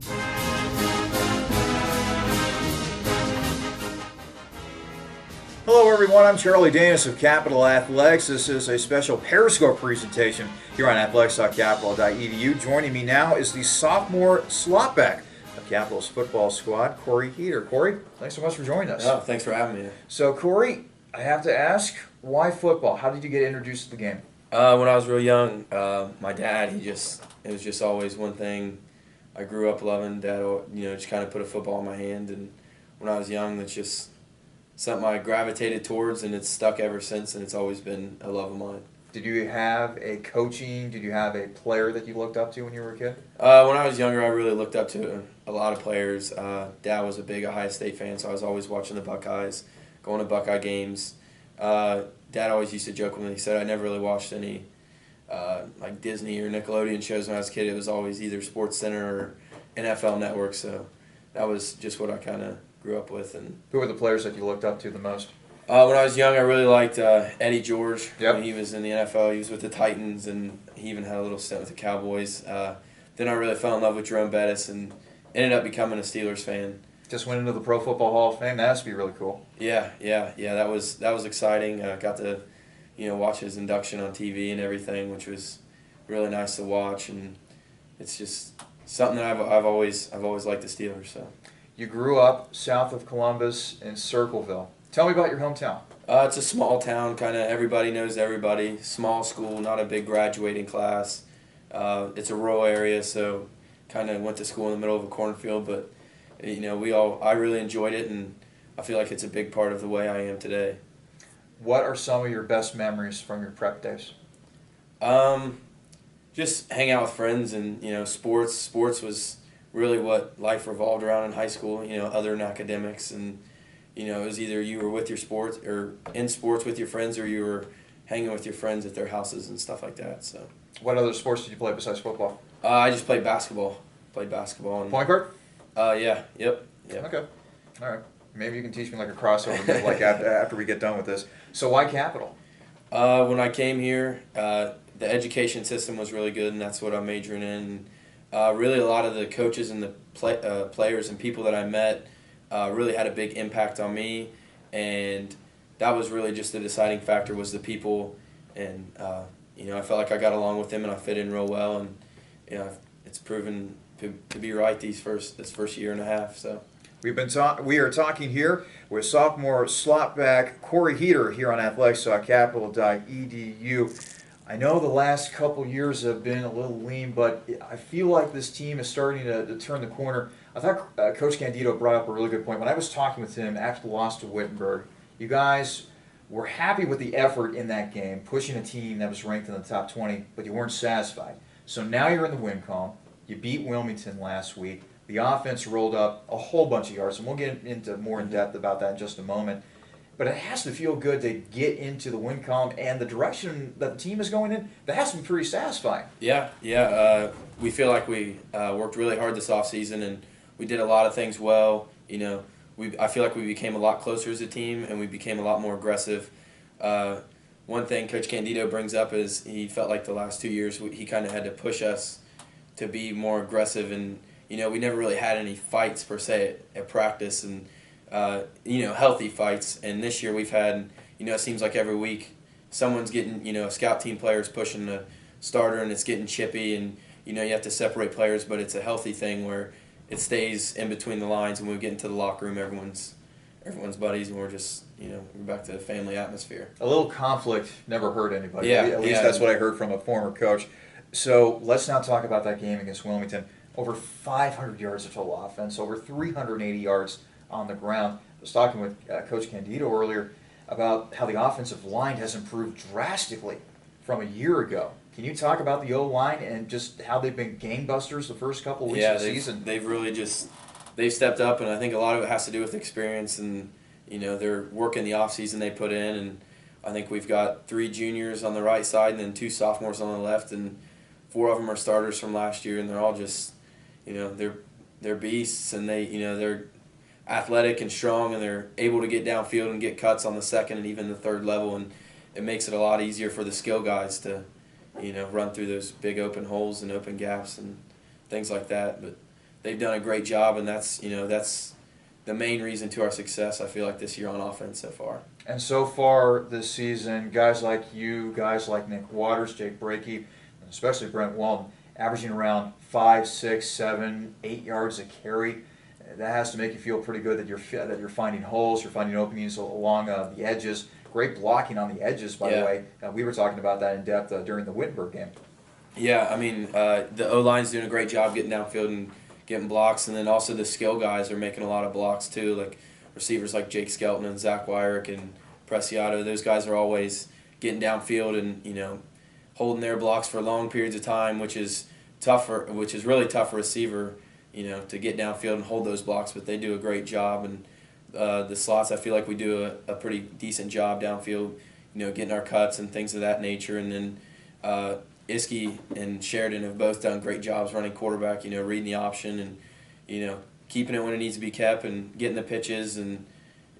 Hello everyone, I'm Charlie Danis of Capital Athletics. This is a special Periscope presentation here on athletics.capital.edu. Joining me now is the sophomore slotback of Capital's football squad, Cory Heeter. Cory, thanks so much for joining us. Oh, thanks for having me. So Cory, I have to ask, why football? How did you get introduced to the game? When I was real young, my dad, it was just always one thing I grew up loving. Dad, just kind of put a football in my hand, and when I was young, that's just something I gravitated towards, and it's stuck ever since, and it's always been a love of mine. Did you have a did you have a player that you looked up to when you were a kid? When I was younger, I really looked up to a lot of players. Dad was a big Ohio State fan, so I was always watching the Buckeyes, going to Buckeye games. Dad always used to joke with me. He said I never really watched any like Disney or Nickelodeon shows when I was a kid. It was always either Sports Center or NFL Network, so that was just what I kind of grew up with. And who were the players that you looked up to the most? When I was young, I really liked Eddie George. Yep. When he was in the NFL, he was with the Titans, and he even had a little stint with the Cowboys. Then I really fell in love with Jerome Bettis and ended up becoming a Steelers fan. Just went into the Pro Football Hall of Fame. That has to be really cool. Yeah. That was exciting. Got to, watch his induction on TV and everything, which was really nice to watch. And it's just something that I've always liked the Steelers. So. You grew up south of Columbus in Circleville. Tell me about your hometown. It's a small town, kind of everybody knows everybody. Small school, not a big graduating class. It's a rural area, so kind of went to school in the middle of a cornfield. But I really enjoyed it, and I feel like it's a big part of the way I am today. What are some of your best memories from your prep days? Just hang out with friends, and sports. Sports was really what life revolved around in high school, other than academics. And, it was either you were with your sports or in sports with your friends, or you were hanging with your friends at their houses and stuff like that. So. What other sports did you play besides football? I just played basketball. And, point guard? Yeah. Yep. Okay. All right. Maybe you can teach me like a crossover move like after we get done with this. So why Capital? When I came here, the education system was really good, and that's what I'm majoring in. Really, a lot of the coaches and the players and people that I met really had a big impact on me, and that was really just the deciding factor was the people, and I felt like I got along with them and I fit in real well, and it's proven to be right this first year and a half. So. We are talking here with sophomore slotback Cory Heeter here on athletics.capital.edu. I know the last couple years have been a little lean, but I feel like this team is starting to turn the corner. I thought Coach Candido brought up a really good point. When I was talking with him after the loss to Wittenberg, you guys were happy with the effort in that game, pushing a team that was ranked in the top 20, but you weren't satisfied. So now you're in the win column. You beat Wilmington last week. The offense rolled up a whole bunch of yards, and we'll get into more in depth about that in just a moment. But it has to feel good to get into the win column, and the direction that the team is going in, that has to be pretty satisfying. Yeah. We feel like we worked really hard this offseason, and we did a lot of things well. I feel like we became a lot closer as a team, and we became a lot more aggressive. One thing Coach Candido brings up is he felt like the last 2 years he kind of had to push us to be more aggressive, and we never really had any fights per se at practice, and healthy fights. And this year we've had, it seems like every week someone's getting, scout team players pushing the starter, and it's getting chippy, and you have to separate players, but it's a healthy thing where it stays in between the lines. And when we get into the locker room, everyone's buddies, and we're just, we're back to the family atmosphere. A little conflict never hurt anybody. Yeah, At least that's what I heard from a former coach. So let's now talk about that game against Wilmington. Over 500 yards of total offense, over 380 yards on the ground. I was talking with Coach Candido earlier about how the offensive line has improved drastically from a year ago. Can you talk about the O-line and just how they've been gangbusters the first couple of weeks of the season? They've really they've stepped up, and I think a lot of it has to do with experience, and their work in the offseason they put in, and I think we've got 3 juniors on the right side and then 2 sophomores on the left, and 4 of them are starters from last year, and they're all just they're beasts, and they're athletic and strong, and they're able to get downfield and get cuts on the second and even the third level, and it makes it a lot easier for the skill guys to run through those big open holes and open gaps and things like that. But they've done a great job, and that's the main reason to our success, I feel like, this year on offense so far. And so far this season, guys like you, guys like Nick Waters, Jake Brakey, and especially Brent Walton, averaging around 5, 6, 7, 8 yards a carry. That has to make you feel pretty good that you're finding holes, you're finding openings along the edges. Great blocking on the edges, by the way. We were talking about that in depth during the Wittenberg game. Yeah, I mean, the O-line's doing a great job getting downfield and getting blocks, and then also the skill guys are making a lot of blocks too, like receivers like Jake Skelton and Zach Wyrick and Preciado. Those guys are always getting downfield and holding their blocks for long periods of time, which is really tough for a receiver, to get downfield and hold those blocks. But they do a great job, and the slots, I feel like we do a pretty decent job downfield, getting our cuts and things of that nature. And then Iskey and Sheridan have both done great jobs running quarterback, reading the option and, keeping it when it needs to be kept and getting the pitches and,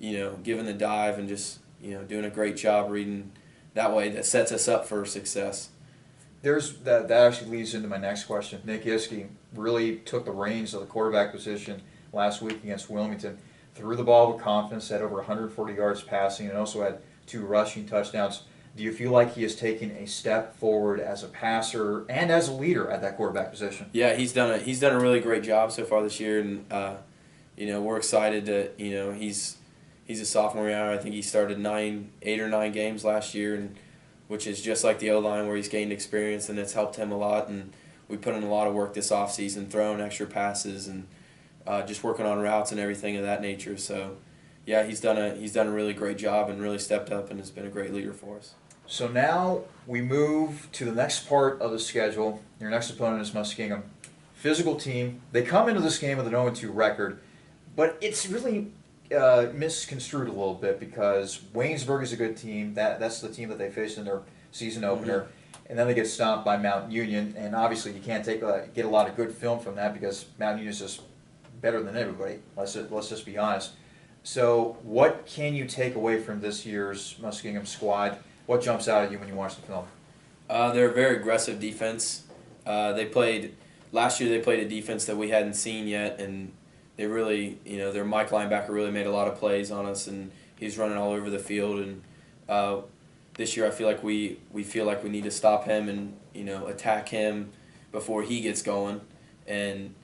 giving the dive and just, doing a great job reading that way. That sets us up for success. That actually leads into my next question. Nick Iskey really took the reins of the quarterback position last week against Wilmington, threw the ball with confidence, had over 140 yards passing, and also had 2 rushing touchdowns. Do you feel like he has taken a step forward as a passer and as a leader at that quarterback position? Yeah, he's done a really great job so far this year, and we're excited that he's a sophomore now. I think he started 8 or 9 games last year, and which is just like the O-line where he's gained experience, and it's helped him a lot. And we put in a lot of work this offseason, throwing extra passes and just working on routes and everything of that nature. So, yeah, he's done a really great job and really stepped up and has been a great leader for us. So now we move to the next part of the schedule. Your next opponent is Muskingum. Physical team. They come into this game with an 0-2 record, but it's really misconstrued a little bit because Waynesburg is a good team. That's the team that they faced in their season opener. Mm-hmm. And then they get stomped by Mount Union, and obviously you can't get a lot of good film from that because Mount Union is just better than everybody. Let's just be honest. So what can you take away from this year's Muskingum squad? What jumps out at you when you watch the film? They're a very aggressive defense. Last year they played a defense that we hadn't seen yet, and they really, their Mike linebacker really made a lot of plays on us, and he's running all over the field. And this year I feel like we feel like we need to stop him and attack him before he gets going. And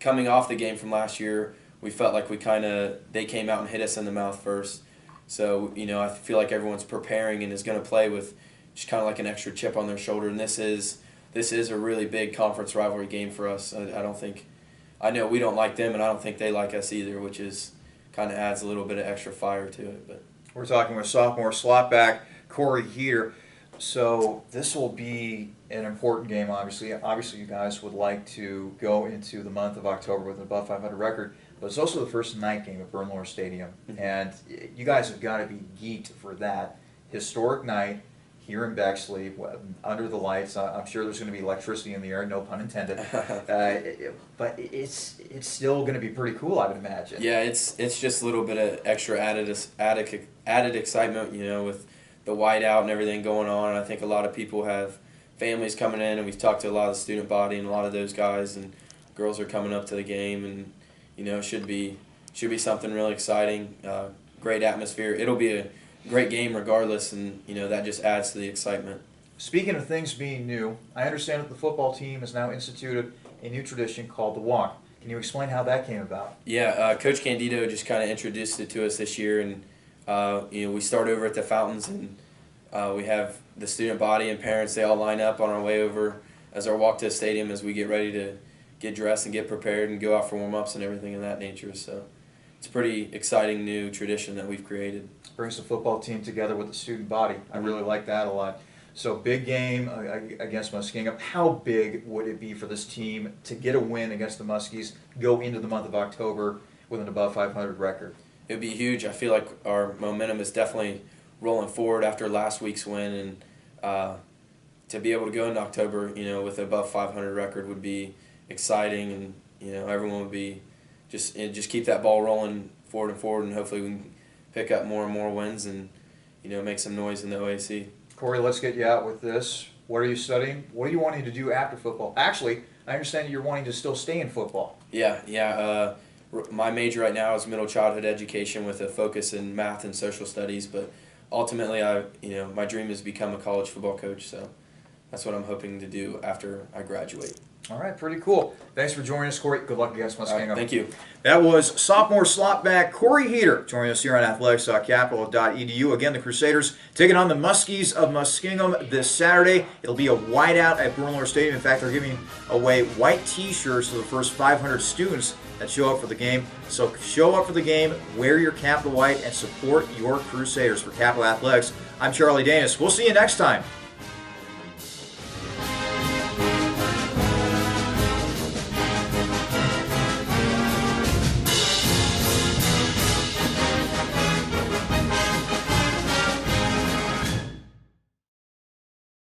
coming off the game from last year, we felt like they came out and hit us in the mouth first. So, I feel like everyone's preparing and is going to play with just kind of like an extra chip on their shoulder. And this is a really big conference rivalry game for us. I know we don't like them, and I don't think they like us either, which is kind of adds a little bit of extra fire to it. But we're talking with sophomore slotback Cory Heeter. So this will be an important game, obviously. Obviously, you guys would like to go into the month of October with an above 500 record. But it's also the first night game at Bernlohr Stadium, and you guys have got to be geeked for that historic night here in Bexley under the lights. I'm sure there's going to be electricity in the air, no pun intended. But it's still going to be pretty cool, I would imagine. Yeah, it's just a little bit of extra added excitement, with the whiteout and everything going on. And I think a lot of people have families coming in, and we've talked to a lot of the student body and a lot of those guys and girls are coming up to the game, and it should be something really exciting, great atmosphere. It'll be a great game regardless, and that just adds to the excitement. Speaking of things being new, I understand that the football team has now instituted a new tradition called the walk. Can you explain how that came about? Yeah, Coach Candido just kind of introduced it to us this year, and we start over at the fountains, and we have the student body and parents. They all line up on our way over as our walk to the stadium as we get ready to get dressed and get prepared and go out for warm-ups and everything of that nature. So it's a pretty exciting new tradition that we've created. Brings the football team together with the student body. I really like that a lot. So big game against Muskingum. How big would it be for this team to get a win against the Muskies, go into the month of October with an above 500 record? It would be huge. I feel like our momentum is definitely rolling forward after last week's win, and to be able to go into October, with an above 500 record would be exciting, and everyone would be just keep that ball rolling forward, and hopefully we can pick up more and more wins and make some noise in the OAC. Cory, let's get you out with this. What are you studying? What are you wanting to do after football? Actually, I understand you're wanting to still stay in football. Yeah. My major right now is middle childhood education with a focus in math and social studies. But ultimately, my dream is to become a college football coach. So that's what I'm hoping to do after I graduate. All right, pretty cool. Thanks for joining us, Cory. Good luck against Muskingum. Thank you. That was sophomore slotback Cory Heeter joining us here on athletics.capital.edu. Again, the Crusaders taking on the Muskies of Muskingum this Saturday. It'll be a whiteout at Brunler Stadium. In fact, they're giving away white T-shirts to the first 500 students that show up for the game. So show up for the game, wear your Capital White, and support your Crusaders. For Capital Athletics, I'm Charlie Danis. We'll see you next time